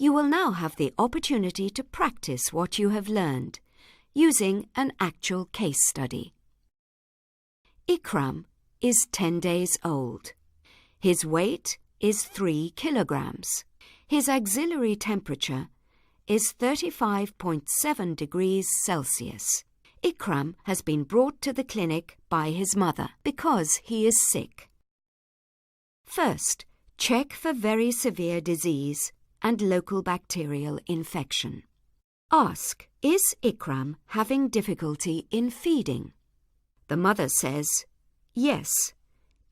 You will now have the opportunity to practice what you have learned, using an actual case study. Ikram is 10 days old. His weight is 3 kilograms. His auxiliary temperature is 35.7 degrees Celsius. Ikram has been brought to the clinic by his mother because he is sick. First, check for very severe disease and local bacterial infection. Ask, is Ikram having difficulty in feeding? The mother says, yes,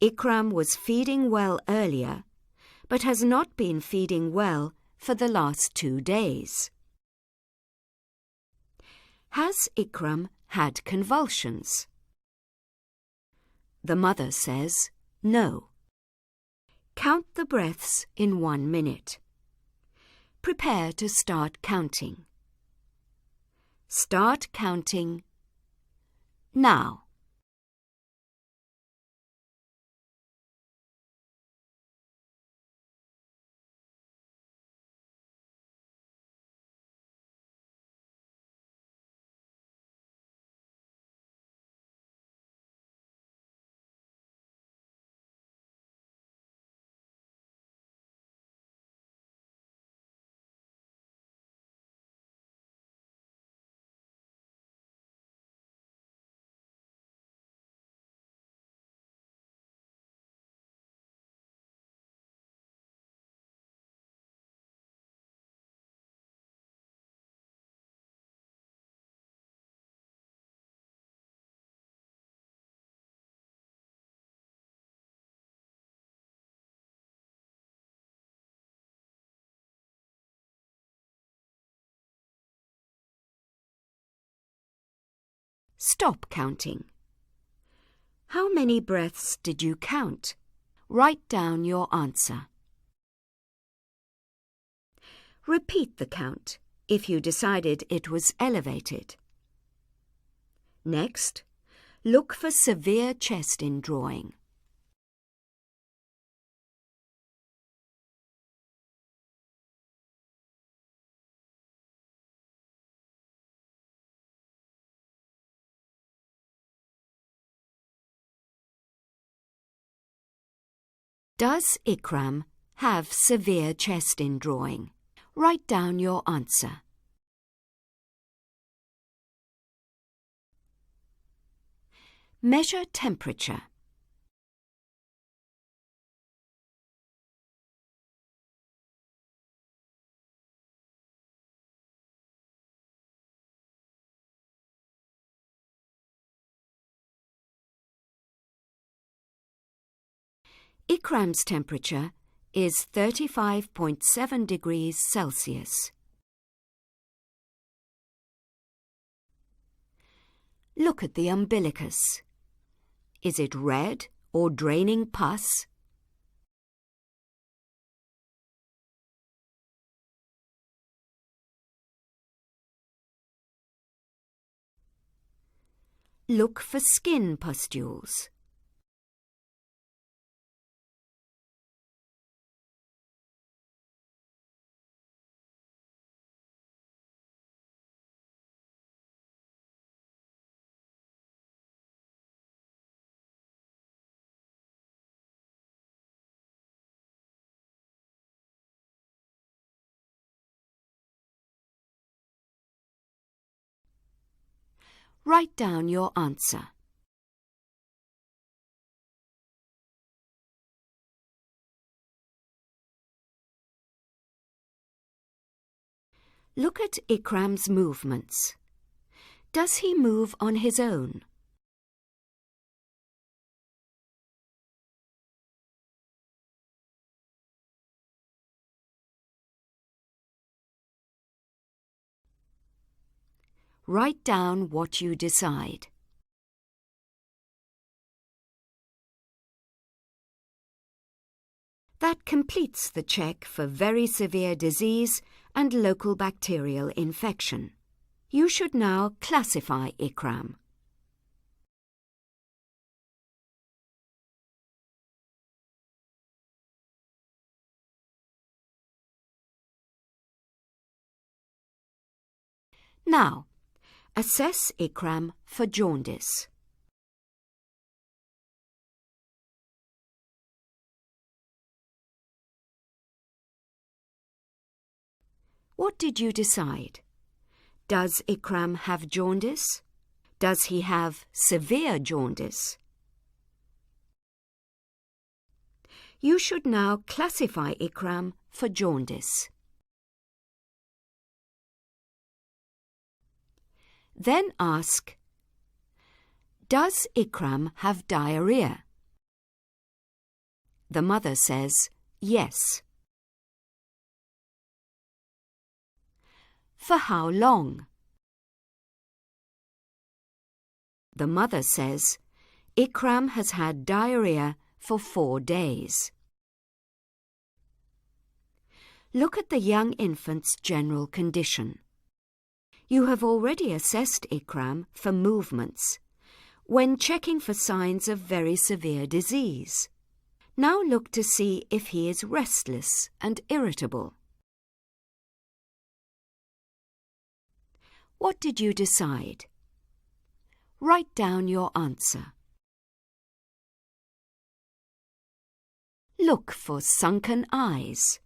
Ikram was feeding well earlier, but has not been feeding well for the last 2 days. Has Ikram had convulsions? The mother says, no. Count the breaths in 1 minute. Prepare to start counting. Start counting now. Stop counting. How many breaths did you count? Write down your answer. Repeat the count if you decided it was elevated. Next, look for severe chest indrawing. Does Ikram have severe chest indrawing? Write down your answer. Measure temperature. Ikram's temperature is 35.7 degrees Celsius. Look at the umbilicus. Is it red or draining pus? Look for skin pustules. Write down your answer. Look at Ikram's movements. Does he move on his own? Write down what you decide. That completes the check for very severe disease and local bacterial infection. You should now classify Ikram. Now, assess Ikram for jaundice. What did you decide? Does Ikram have jaundice? Does he have severe jaundice? You should now classify Ikram for jaundice. Then ask, does Ikram have diarrhea? The mother says, yes. For how long? The mother says, Ikram has had diarrhea for 4 days. Look at the young infant's general condition. You have already assessed Ikram for movements when checking for signs of very severe disease. Now look to see if he is restless and irritable. What did you decide? Write down your answer. Look for sunken eyes.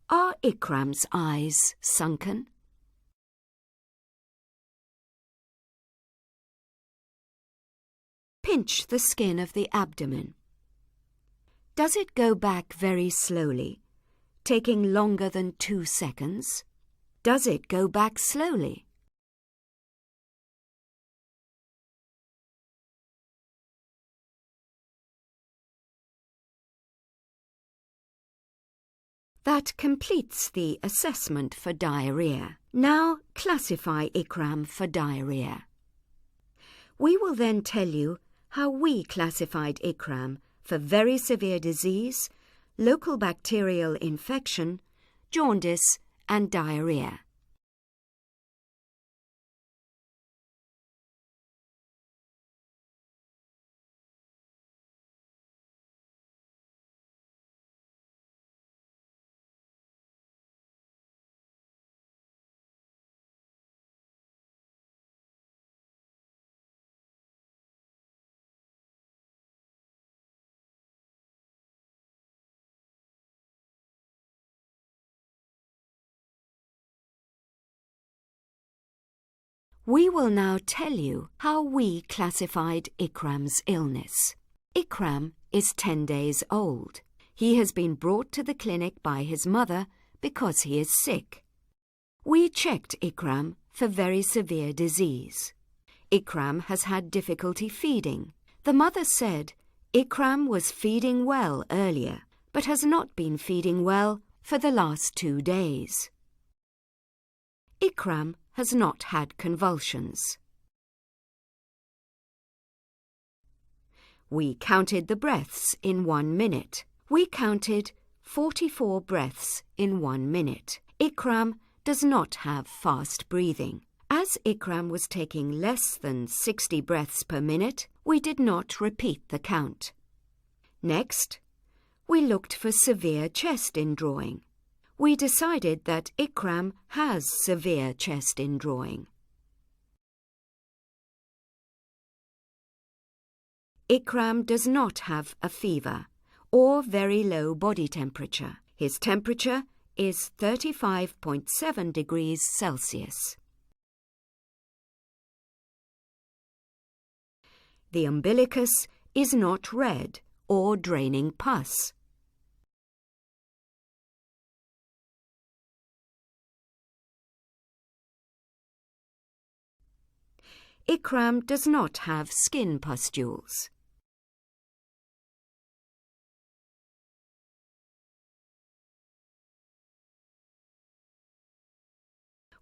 Are Ikram's eyes sunken? Pinch the skin of the abdomen. Does it go back very slowly, taking longer than 2 seconds? Does it go back slowly? That completes the assessment for diarrhea. Now classify Ikram for diarrhea. We will then tell you how we classified Ikram for very severe disease, local bacterial infection, jaundice and diarrhea. We will now tell you how we classified Ikram's illness. Ikram is 10 days old. He has been brought to the clinic by his mother because he is sick. We checked Ikram for very severe disease. Ikram has had difficulty feeding. The mother said Ikram was feeding well earlier, but has not been feeding well for the last 2 days. Ikram has not had convulsions. We counted the breaths in 1 minute. We counted 44 breaths in 1 minute. Ikram does not have fast breathing. As Ikram was taking less than 60 breaths per minute, we did not repeat the count. Next, we looked for severe chest indrawing. We decided that Ikram has severe chest indrawing. Ikram does not have a fever or very low body temperature. His temperature is 35.7 degrees Celsius. The umbilicus is not red or draining pus. Ikram does not have skin pustules.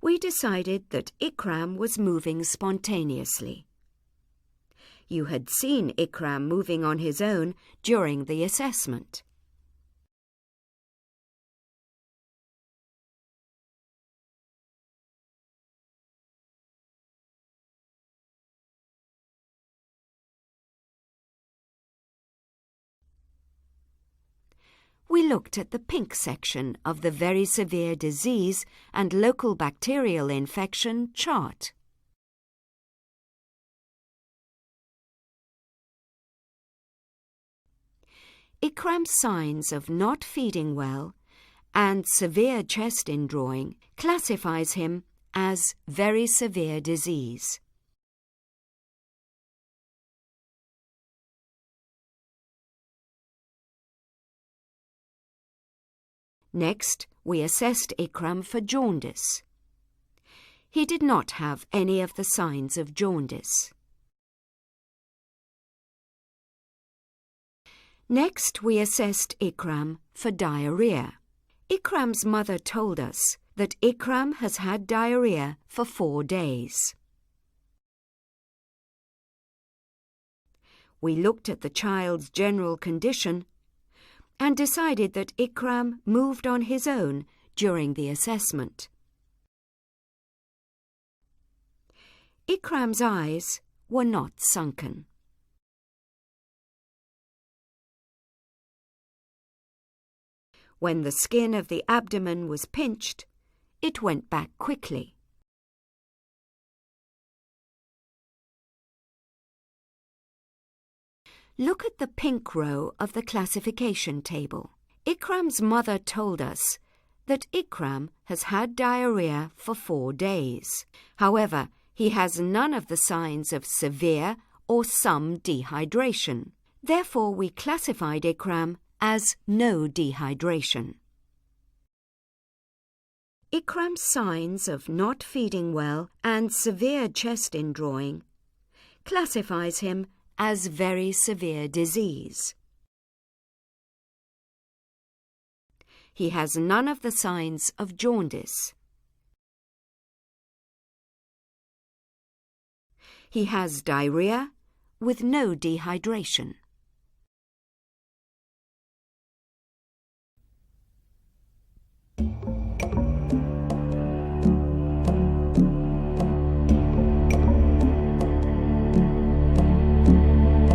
We decided that Ikram was moving spontaneously. You had seen Ikram moving on his own during the assessment. We looked at the pink section of the very severe disease and local bacterial infection chart. Ikram's signs of not feeding well and severe chest indrawing classifies him as very severe disease. Next, we assessed Ikram for jaundice. He did not have any of the signs of jaundice. Next, we assessed Ikram for diarrhea. Ikram's mother told us that Ikram has had diarrhea for 4 days. We looked at the child's general condition and decided that Ikram moved on his own during the assessment. Ikram's eyes were not sunken. When the skin of the abdomen was pinched, it went back quickly. Look at the pink row of the classification table. Ikram's mother told us that Ikram has had diarrhea for 4 days. However, he has none of the signs of severe or some dehydration. Therefore, we classified Ikram as no dehydration. Ikram's signs of not feeding well and severe chest indrawing classifies him as very severe disease. He has none of the signs of jaundice. He has diarrhea with no dehydration.